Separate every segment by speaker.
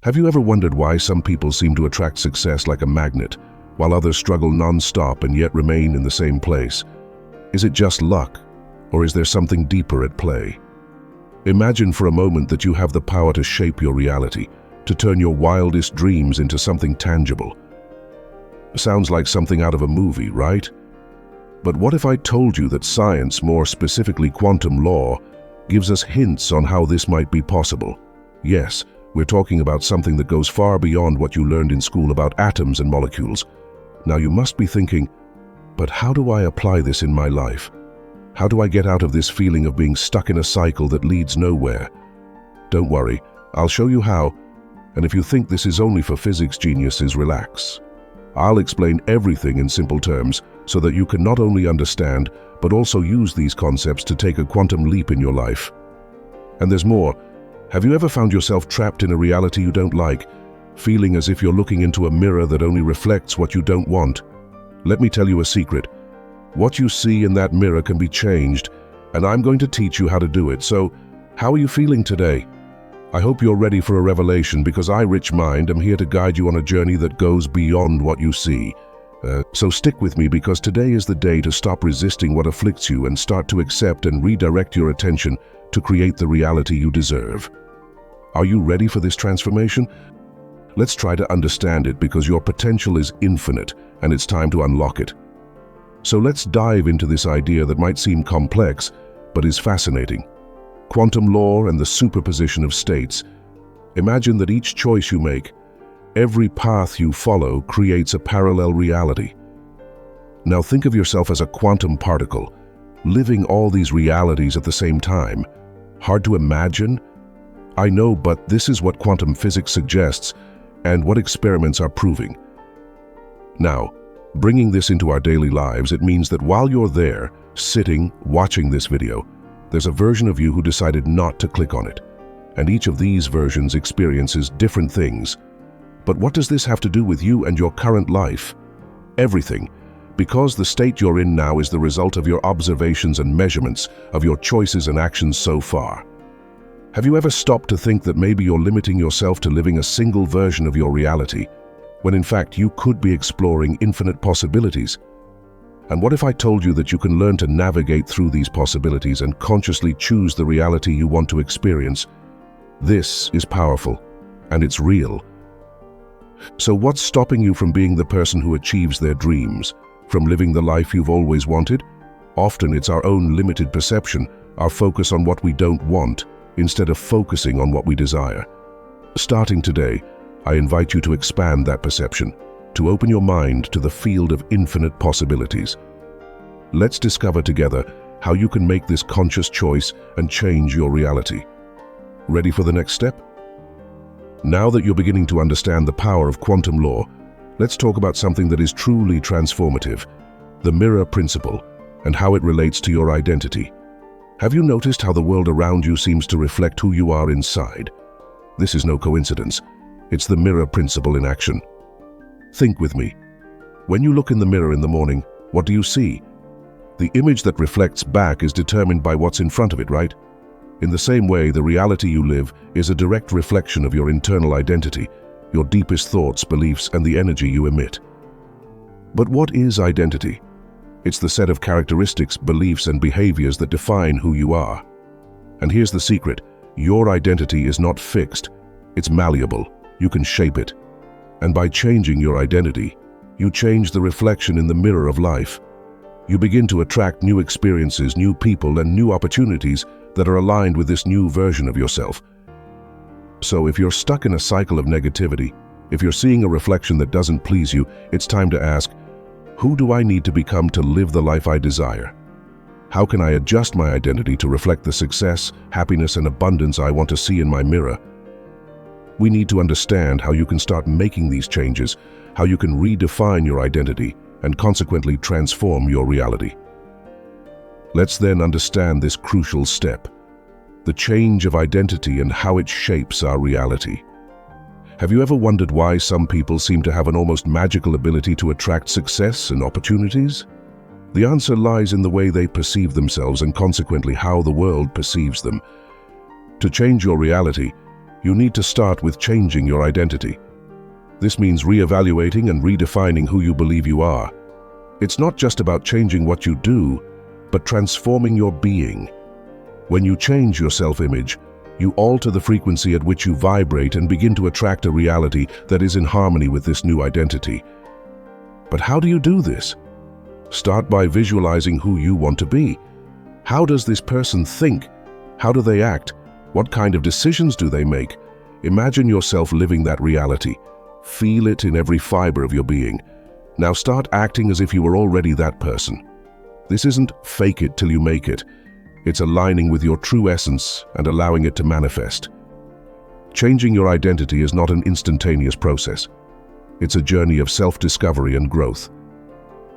Speaker 1: Have you ever wondered why some people seem to attract success like a magnet, while others struggle non-stop and yet remain in the same place? Is it just luck, or is there something deeper at play? Imagine for a moment that you have the power to shape your reality, to turn your wildest dreams into something tangible. Sounds like something out of a movie, right? But what if I told you that science, more specifically quantum law, gives us hints on how this might be possible? Yes, we're talking about something that goes far beyond what you learned in school about atoms and molecules. Now you must be thinking, but how do I apply this in my life? How do I get out of this feeling of being stuck in a cycle that leads nowhere? Don't worry, I'll show you how, and if you think this is only for physics geniuses, relax. I'll explain everything in simple terms so that you can not only understand, but also use these concepts to take a quantum leap in your life. And there's more. Have you ever found yourself trapped in a reality you don't like, feeling as if you're looking into a mirror that only reflects what you don't want? Let me tell you a secret. What you see in that mirror can be changed, and I'm going to teach you how to do it. So, how are you feeling today? I hope you're ready for a revelation, because I, Rich Mind, am here to guide you on a journey that goes beyond what you see. So stick with me, because today is the day to stop resisting what afflicts you and start to accept and redirect your attention to create the reality you deserve. Are you ready for this transformation? Let's try to understand it, because your potential is infinite and it's time to unlock it. So let's dive into this idea that might seem complex, but is fascinating. Quantum law and the superposition of states. Imagine that each choice you make, every path you follow, creates a parallel reality. Now think of yourself as a quantum particle, living all these realities at the same time. Hard to imagine? I know, but this is what quantum physics suggests and what experiments are proving. Now, bringing this into our daily lives, it means that while you're there, sitting, watching this video, there's a version of you who decided not to click on it. And each of these versions experiences different things. But what does this have to do with you and your current life? Everything, because the state you're in now is the result of your observations and measurements of your choices and actions so far. Have you ever stopped to think that maybe you're limiting yourself to living a single version of your reality, when in fact you could be exploring infinite possibilities? And what if I told you that you can learn to navigate through these possibilities and consciously choose the reality you want to experience? This is powerful, and it's real. So what's stopping you from being the person who achieves their dreams, from living the life you've always wanted? Often it's our own limited perception, our focus on what we don't want, instead of focusing on what we desire. Starting today, I invite you to expand that perception, to open your mind to the field of infinite possibilities. Let's discover together how you can make this conscious choice and change your reality. Ready for the next step? Now that you're beginning to understand the power of quantum law, let's talk about something that is truly transformative, the mirror principle, and how it relates to your identity. Have you noticed how the world around you seems to reflect who you are inside? This is no coincidence. It's the mirror principle in action. Think with me. When you look in the mirror in the morning, what do you see? The image that reflects back is determined by what's in front of it, right? In the same way, the reality you live is a direct reflection of your internal identity, your deepest thoughts, beliefs, and the energy you emit. But what is identity? It's the set of characteristics, beliefs, and behaviors that define who you are. And here's the secret. Your identity is not fixed. It's malleable. You can shape it. And by changing your identity, you change the reflection in the mirror of life. You begin to attract new experiences, new people, and new opportunities that are aligned with this new version of yourself. So if you're stuck in a cycle of negativity, if you're seeing a reflection that doesn't please you, it's time to ask, who do I need to become to live the life I desire? How can I adjust my identity to reflect the success, happiness, and abundance I want to see in my mirror? We need to understand how you can start making these changes, how you can redefine your identity, and consequently transform your reality. Let's then understand this crucial step, the change of identity and how it shapes our reality. Have you ever wondered why some people seem to have an almost magical ability to attract success and opportunities? The answer lies in the way they perceive themselves and consequently how the world perceives them. To change your reality, you need to start with changing your identity. This means reevaluating and redefining who you believe you are. It's not just about changing what you do, but transforming your being. When you change your self-image, you alter the frequency at which you vibrate and begin to attract a reality that is in harmony with this new identity. But how do you do this? Start by visualizing who you want to be. How does this person think? How do they act? What kind of decisions do they make? Imagine yourself living that reality. Feel it in every fiber of your being. Now start acting as if you were already that person. This isn't fake it till you make it. It's aligning with your true essence and allowing it to manifest. Changing your identity is not an instantaneous process. It's a journey of self-discovery and growth.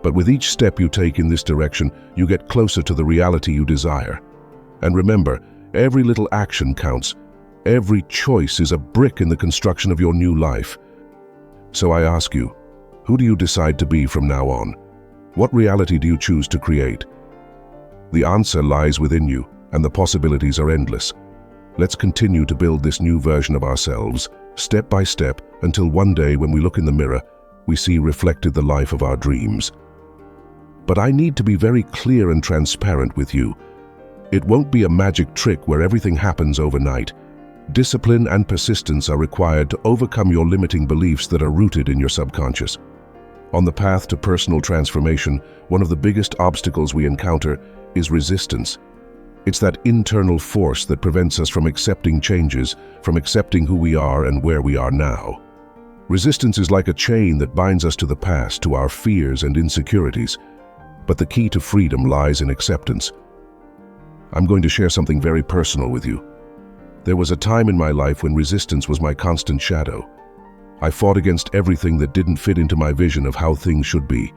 Speaker 1: But with each step you take in this direction, you get closer to the reality you desire. And remember, every little action counts. Every choice is a brick in the construction of your new life. So I ask you, who do you decide to be from now on? What reality do you choose to create? The answer lies within you, and the possibilities are endless. Let's continue to build this new version of ourselves, step by step, until one day when we look in the mirror, we see reflected the life of our dreams. But I need to be very clear and transparent with you. It won't be a magic trick where everything happens overnight. Discipline and persistence are required to overcome your limiting beliefs that are rooted in your subconscious. On the path to personal transformation, one of the biggest obstacles we encounter is resistance. It's that internal force that prevents us from accepting changes, from accepting who we are and where we are now. Resistance is like a chain that binds us to the past, to our fears and insecurities. But the key to freedom lies in acceptance. I'm going to share something very personal with you. There was a time in my life when resistance was my constant shadow. I fought against everything that didn't fit into my vision of how things should be,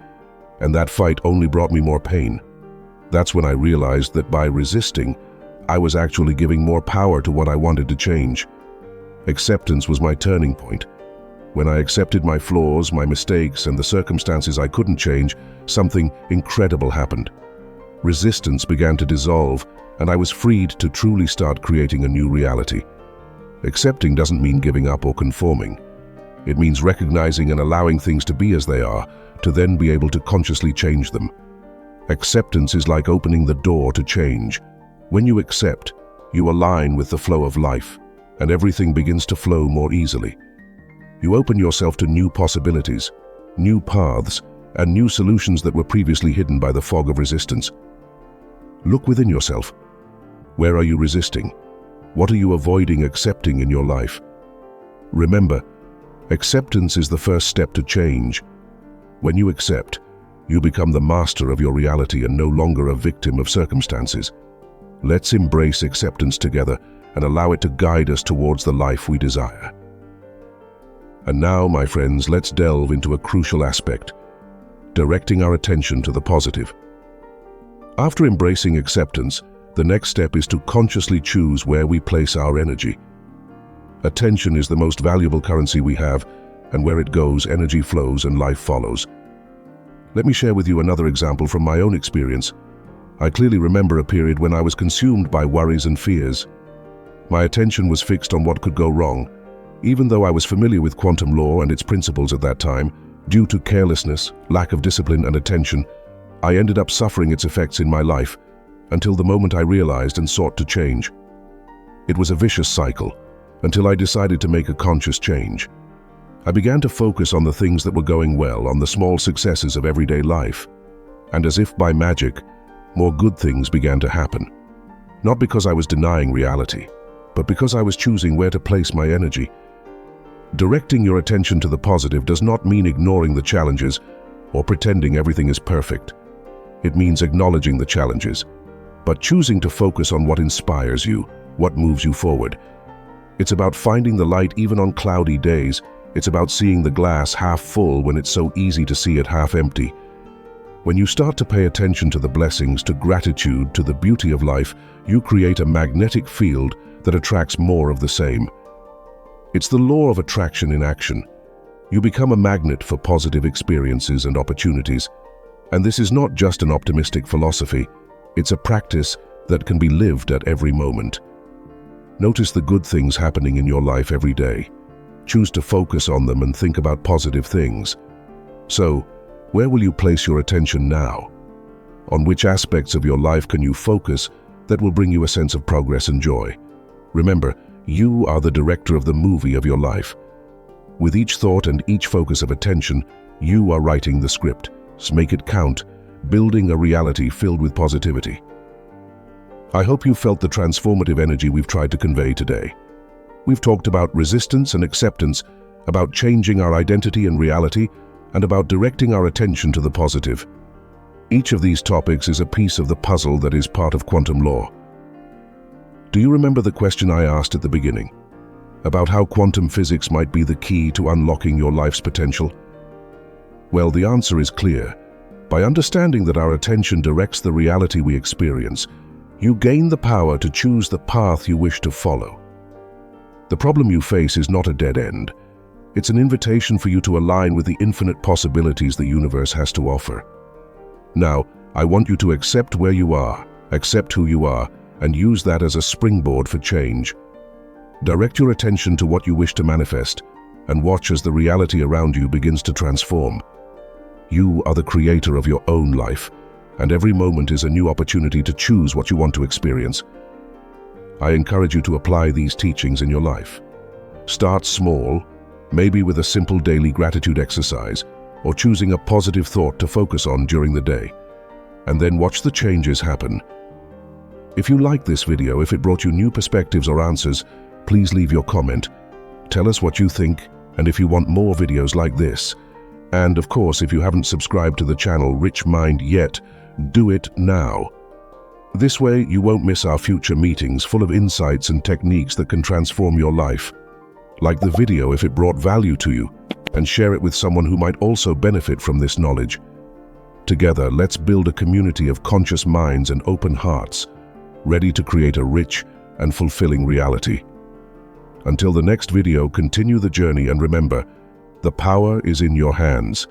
Speaker 1: and that fight only brought me more pain. That's when I realized that by resisting, I was actually giving more power to what I wanted to change. Acceptance was my turning point. When I accepted my flaws, my mistakes, and the circumstances I couldn't change, something incredible happened. Resistance began to dissolve, and I was freed to truly start creating a new reality. Accepting doesn't mean giving up or conforming. It means recognizing and allowing things to be as they are, to then be able to consciously change them. Acceptance is like opening the door to change. When you accept, you align with the flow of life, and everything begins to flow more easily. You open yourself to new possibilities, new paths, and new solutions that were previously hidden by the fog of resistance. Look within yourself. Where are you resisting? What are you avoiding accepting in your life? Remember, acceptance is the first step to change. When you accept, you become the master of your reality and no longer a victim of circumstances. Let's embrace acceptance together and allow it to guide us towards the life we desire. And now, my friends, let's delve into a crucial aspect, directing our attention to the positive. After embracing acceptance, the next step is to consciously choose where we place our energy. Attention is the most valuable currency we have, and where it goes, energy flows and life follows. Let me share with you another example from my own experience. I clearly remember a period when I was consumed by worries and fears. My attention was fixed on what could go wrong. Even though I was familiar with quantum law and its principles at that time, due to carelessness, lack of discipline and attention, I ended up suffering its effects in my life, until the moment I realized and sought to change. It was a vicious cycle, until I decided to make a conscious change. I began to focus on the things that were going well, on the small successes of everyday life. And as if by magic, more good things began to happen. Not because I was denying reality, but because I was choosing where to place my energy. Directing your attention to the positive does not mean ignoring the challenges or pretending everything is perfect. It means acknowledging the challenges, but choosing to focus on what inspires you, what moves you forward. It's about finding the light even on cloudy days. It's about seeing the glass half full when it's so easy to see it half empty. When you start to pay attention to the blessings, to gratitude, to the beauty of life, you create a magnetic field that attracts more of the same. It's the law of attraction in action. You become a magnet for positive experiences and opportunities. And this is not just an optimistic philosophy. It's a practice that can be lived at every moment. Notice the good things happening in your life every day. Choose to focus on them and think about positive things. So, where will you place your attention now? On which aspects of your life can you focus that will bring you a sense of progress and joy? Remember, you are the director of the movie of your life. With each thought and each focus of attention, you are writing the script. So make it count, building a reality filled with positivity. I hope you felt the transformative energy we've tried to convey today. We've talked about resistance and acceptance, about changing our identity and reality, and about directing our attention to the positive. Each of these topics is a piece of the puzzle that is part of quantum law. Do you remember the question I asked at the beginning? About how quantum physics might be the key to unlocking your life's potential? Well, the answer is clear. By understanding that our attention directs the reality we experience, you gain the power to choose the path you wish to follow. The problem you face is not a dead end. It's an invitation for you to align with the infinite possibilities the universe has to offer. Now, I want you to accept where you are, accept who you are, and use that as a springboard for change. Direct your attention to what you wish to manifest, and watch as the reality around you begins to transform. You are the creator of your own life, and every moment is a new opportunity to choose what you want to experience. I encourage you to apply these teachings in your life. Start small, maybe with a simple daily gratitude exercise, or choosing a positive thought to focus on during the day, and then watch the changes happen. If you liked this video, if it brought you new perspectives or answers, please leave your comment. Tell us what you think, and if you want more videos like this. And of course, if you haven't subscribed to the channel Rich Mind yet, do it now. This way, you won't miss our future meetings full of insights and techniques that can transform your life. Like the video if it brought value to you, and share it with someone who might also benefit from this knowledge. Together, let's build a community of conscious minds and open hearts, ready to create a rich and fulfilling reality. Until the next video, continue the journey and remember, the power is in your hands.